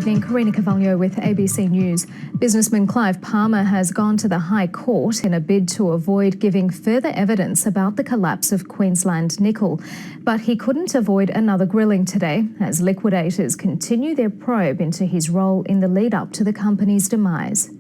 evening. Karina Carvalho with ABC News. Businessman Clive Palmer has gone to the High Court in a bid to avoid giving further evidence about the collapse of Queensland Nickel. But he couldn't avoid another grilling today as liquidators continue their probe into his role in the lead-up to the company's demise.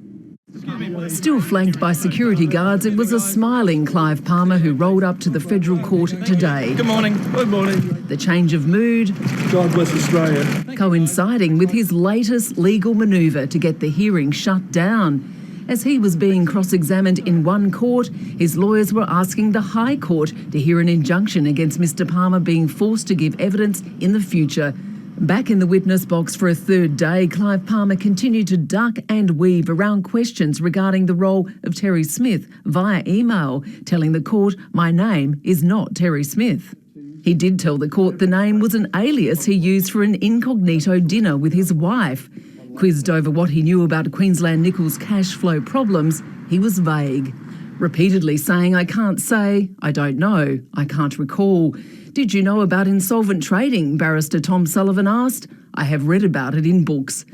Still flanked by security guards, it was a smiling Clive Palmer who rolled up to the federal court today. Good morning. Good morning. The change of mood, God bless Australia, coinciding with his latest legal manoeuvre to get the hearing shut down. As he was being cross-examined in one court, his lawyers were asking the High Court to hear an injunction against Mr Palmer being forced to give evidence in the future. Back in the witness box for a third day, Clive Palmer continued to duck and weave around questions regarding the role of Terry Smith via email, telling the court, "My name is not Terry Smith." He did tell the court the name was an alias he used for an incognito dinner with his wife. Quizzed over what he knew about Queensland Nickel's cash flow problems, he was vague, repeatedly saying, "I can't say, I don't know, I can't recall." "Did you know about insolvent trading?" Barrister Tom Sullivan asked. "I have read about it in books."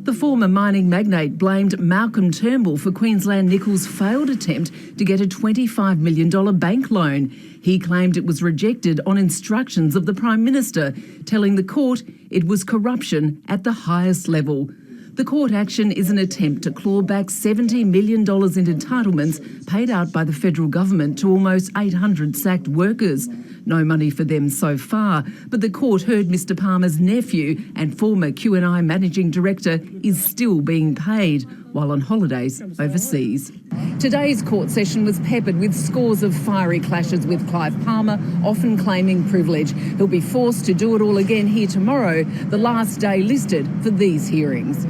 The former mining magnate blamed Malcolm Turnbull for Queensland Nickel's failed attempt to get a $25 million bank loan. He claimed it was rejected on instructions of the Prime Minister, telling the court it was corruption at the highest level. The court action is an attempt to claw back $70 million in entitlements paid out by the federal government to almost 800 sacked workers. No money for them so far, but the court heard Mr Palmer's nephew and former QNI managing director is still being paid while on holidays overseas. Today's court session was peppered with scores of fiery clashes with Clive Palmer, often claiming privilege. He'll be forced to do it all again here tomorrow, the last day listed for these hearings.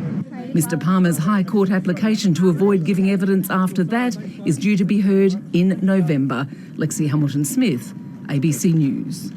Mr Palmer's High Court application to avoid giving evidence after that is due to be heard in November. Lexi Hamilton-Smith, ABC News.